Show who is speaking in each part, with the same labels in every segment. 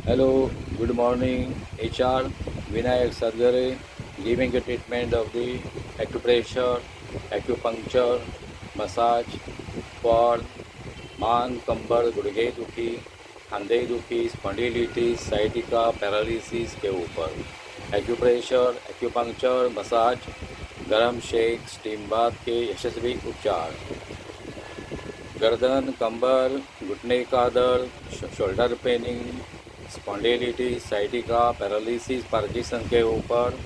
Speaker 1: Hello, good morning. HR Vinayak Sadgare giving a treatment of the acupressure, acupuncture, massage for मान कंबर गुड़घे दुखी कंधे दुखी स्पॉन्डिलिटिस साइटिका पैरालिसिस के ऊपर एक्यूप्रेशर एक्यूपंक्चर मसाज गर्म शेक स्टीम बाथ के यशस्वी उपचार गर्दन कंबर घुटने का दर्द shoulder paining spondylitis sciatica paralysis Parkinson के ऊपर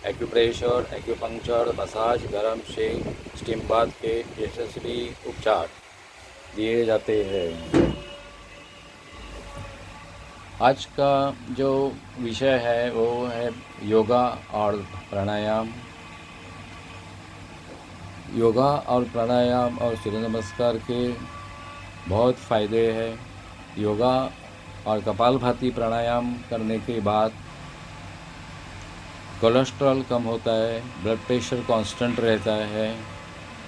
Speaker 1: एक्यूप्रेशर एक्यूपंक्चर मसाज गर्म शेक स्टीम बाथ के यशस्वी उपचार दिए जाते हैं। आज का जो विषय है वो है योगा और प्राणायाम। योगा और प्राणायाम और सूर्य नमस्कार के बहुत फ़ायदे हैं। योगा और कपालभाति प्राणायाम करने के बाद कोलेस्ट्रॉल कम होता है, ब्लड प्रेशर कांस्टेंट रहता है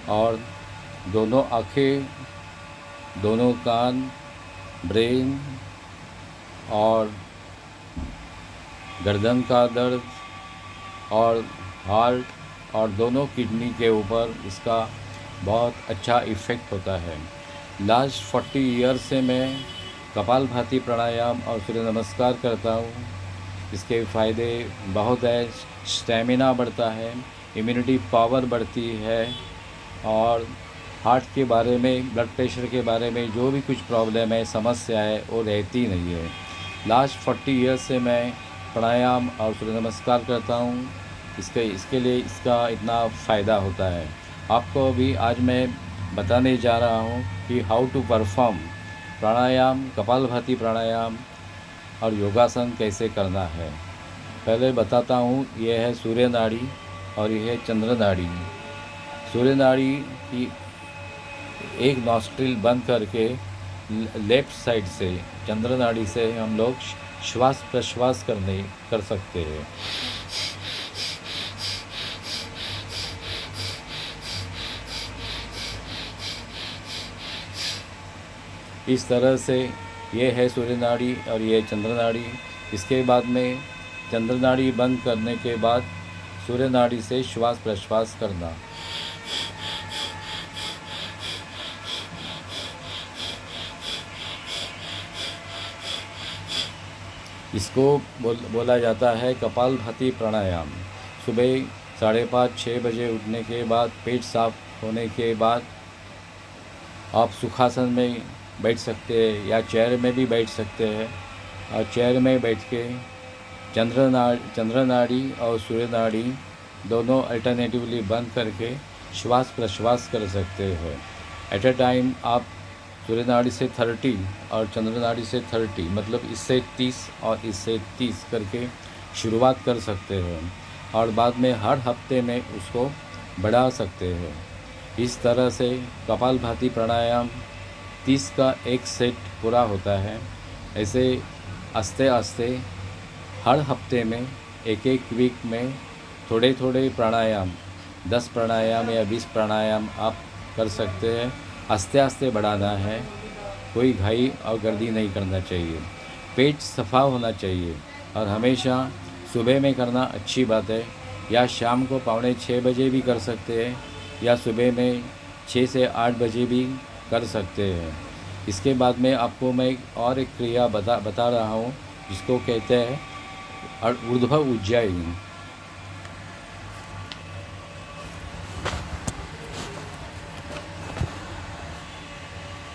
Speaker 1: और दोनों आँखें, दोनों कान, ब्रेन और गर्दन का दर्द और हार्ट और दोनों किडनी के ऊपर इसका बहुत अच्छा इफ़ेक्ट होता है। लास्ट 40 ईयर से मैं कपालभाति प्राणायाम और सूर्य नमस्कार करता हूँ। इसके फ़ायदे बहुत है। स्टेमिना बढ़ता है, इम्यूनिटी पावर बढ़ती है और हार्ट के बारे में, ब्लड प्रेशर के बारे में जो भी कुछ प्रॉब्लम है, समस्या है, वो रहती नहीं है। लास्ट 40 ईयर्स से मैं प्राणायाम और सूर्य नमस्कार करता हूँ। इसके लिए इसका इतना फ़ायदा होता है। आपको भी आज मैं बताने जा रहा हूँ कि हाउ टू परफॉर्म प्राणायाम, कपालभाति प्राणायाम और योगासन कैसे करना है। पहले बताता हूँ, यह है सूर्य नाड़ी और यह है चंद्र नाड़ी। सूर्य नाड़ी की एक नॉस्ट्रिल बंद करके लेफ़्ट साइड से, चंद्र नाड़ी से हम लोग श्वास प्रश्वास कर सकते हैं। इस तरह से ये है सूर्य नाड़ी और ये चंद्र नाड़ी। इसके बाद में चंद्र नाड़ी बंद करने के बाद सूर्य नाड़ी से श्वास प्रश्वास करना। इसको बोला जाता है कपालभाति प्राणायाम। सुबह 5:30-6 बजे उठने के बाद, पेट साफ होने के बाद आप सुखासन में बैठ सकते हैं या चेयर में भी बैठ सकते हैं। और चेयर में बैठ के चंद्र नाड़ी और सूर्य नाड़ी दोनों अल्टरनेटिवली बंद करके श्वास प्रश्वास कर सकते हैं। एट अ टाइम आप सूर्य नाड़ी से 30 और चंद्र नाड़ी से 30, मतलब इससे 30 और इससे 30 करके शुरुआत कर सकते हैं और बाद में हर हफ्ते में उसको बढ़ा सकते हैं। इस तरह से कपालभाति प्राणायाम 30 का एक सेट पूरा होता है। ऐसे आस्ते आस्ते हर हफ्ते में, एक वीक में थोड़े थोड़े प्राणायाम, 10 प्राणायाम या 20 प्राणायाम आप कर सकते हैं। आस्ते आस्ते बढ़ाना है, कोई घाई और गर्दी नहीं करना चाहिए। पेट सफ़ा होना चाहिए और हमेशा सुबह में करना अच्छी बात है, या शाम को 5:45 बजे भी कर सकते हैं या सुबह में 6 से 8 बजे भी कर सकते हैं। इसके बाद में आपको मैं एक क्रिया बता रहा हूँ जिसको कहते हैं ऊर्ध्व उज्जायी।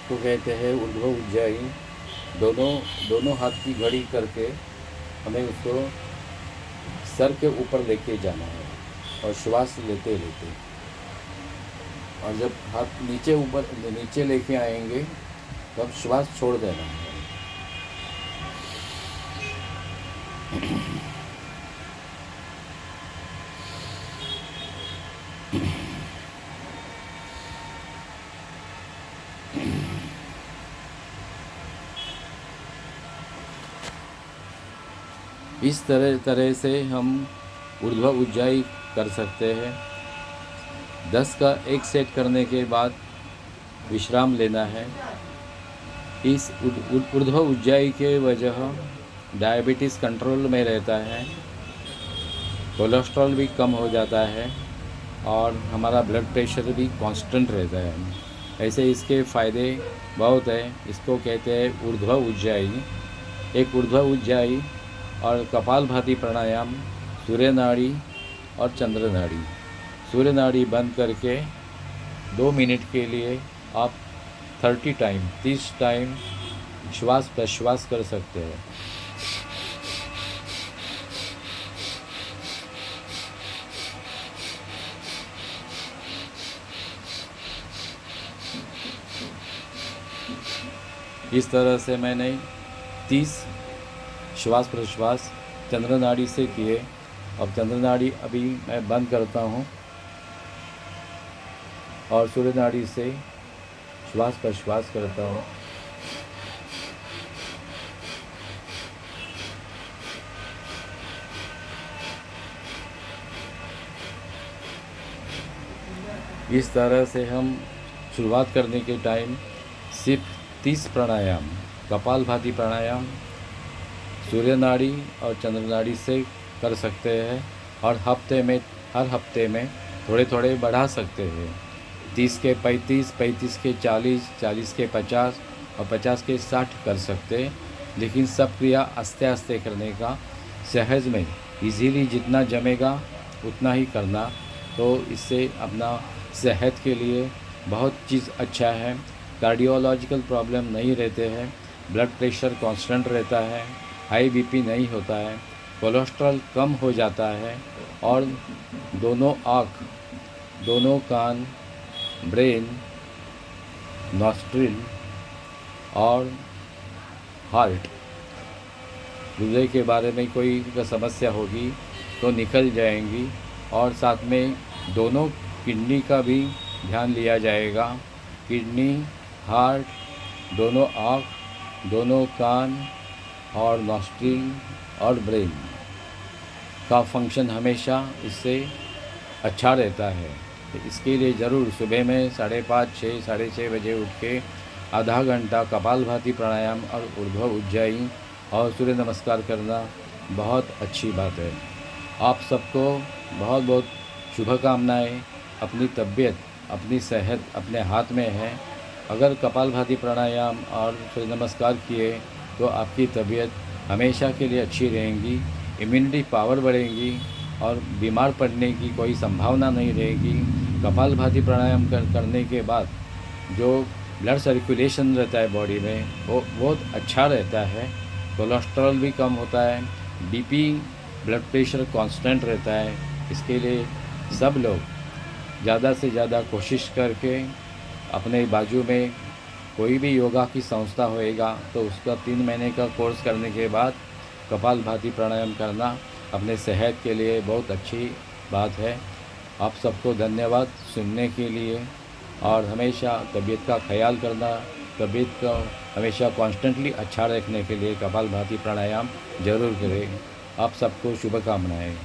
Speaker 1: तो कहते हैं ऊर्ध्व उज्जायी। दोनों हाथ की घड़ी करके हमें उसको सर के ऊपर लेके जाना है और श्वास लेते लेते, और जब हाथ नीचे लेके आएंगे तब श्वास छोड़ देना है। इस तरह से हम ऊर्ध्व उज्जायी कर सकते हैं। 10 का एक सेट करने के बाद विश्राम लेना है। इस ऊर्ध्व उज्जायी के वजह डायबिटीज़ कंट्रोल में रहता है, कोलेस्ट्रॉल भी कम हो जाता है और हमारा ब्लड प्रेशर भी कांस्टेंट रहता है। ऐसे इसके फ़ायदे बहुत हैं। इसको कहते हैं ऊर्ध्व उज्जाई। एक ऊर्ध्व उज्जाई और कपालभाति प्राणायाम, सूर्य नाड़ी और चंद्र नाड़ी। सूर्य नाड़ी बंद करके 2 मिनट के लिए आप 30 टाइम श्वास प्रश्वास कर सकते हैं। इस तरह से मैंने 30 श्वास प्रश्वास चंद्र नाड़ी से किए। अब चंद्र नाड़ी अभी मैं बंद करता हूँ और सूर्य नाड़ी से श्वास प्रश्वास करता हूँ। इस तरह से हम शुरुआत करने के टाइम सिर्फ 30 प्राणायाम, कपालभाति प्राणायाम, सूर्य नाड़ी और चंद्र नाड़ी से कर सकते हैं और हर हफ्ते में थोड़े थोड़े बढ़ा सकते हैं। 30 के 35, 35 के 40, 40 के 50 और 50 के 60 कर सकते हैं। लेकिन सब क्रिया आस्ते आस्ते करने का, सहज में इजीली जितना जमेगा उतना ही करना। तो इससे अपना सेहत के लिए बहुत चीज़ अच्छा है। कार्डियोलॉजिकल प्रॉब्लम नहीं रहते हैं, ब्लड प्रेशर कांस्टेंट रहता है, हाई बीपी नहीं होता है, कोलेस्ट्रॉल कम हो जाता है और दोनों आँख, दोनों कान, ब्रेन, नॉस्ट्रिल और हार्ट, हृदय के बारे में कोई समस्या होगी तो निकल जाएंगी। और साथ में दोनों किडनी का भी ध्यान लिया जाएगा। किडनी, हार्ट, दोनों आँख, दोनों कान और नॉस्ट्रिल और ब्रेन का फंक्शन हमेशा इससे अच्छा रहता है। तो इसके लिए ज़रूर सुबह में 5:30, 6, 6:30 बजे उठ के आधा घंटा कपालभाति प्राणायाम और ऊर्ध्व उज्जाई और सूर्य नमस्कार करना बहुत अच्छी बात है। आप सबको बहुत बहुत शुभकामनाएँ। अपनी तबीयत, अपनी सेहत अपने हाथ में है। अगर कपालभाति प्राणायाम और सूर्य नमस्कार किए तो आपकी तबीयत हमेशा के लिए अच्छी रहेगी, इम्यूनिटी पावर बढ़ेगी और बीमार पड़ने की कोई संभावना नहीं रहेगी। कपालभाति प्राणायाम करने के बाद जो ब्लड सर्कुलेशन रहता है बॉडी में वो बहुत अच्छा रहता है। कोलेस्ट्रॉल भी कम होता है, बीपी, ब्लड प्रेशर कांस्टेंट रहता है। इसके लिए सब लोग ज़्यादा से ज़्यादा कोशिश करके अपने बाजू में कोई भी योगा की संस्था होएगा तो उसका 3 महीने का कोर्स करने के बाद कपालभाति प्राणायाम करना अपने सेहत के लिए बहुत अच्छी बात है। आप सबको धन्यवाद सुनने के लिए और हमेशा तबीयत का ख्याल करना, तबीयत को हमेशा कॉन्स्टेंटली अच्छा रखने के लिए कपालभाति प्राणायाम ज़रूर करें। आप सबको शुभकामनाएँ।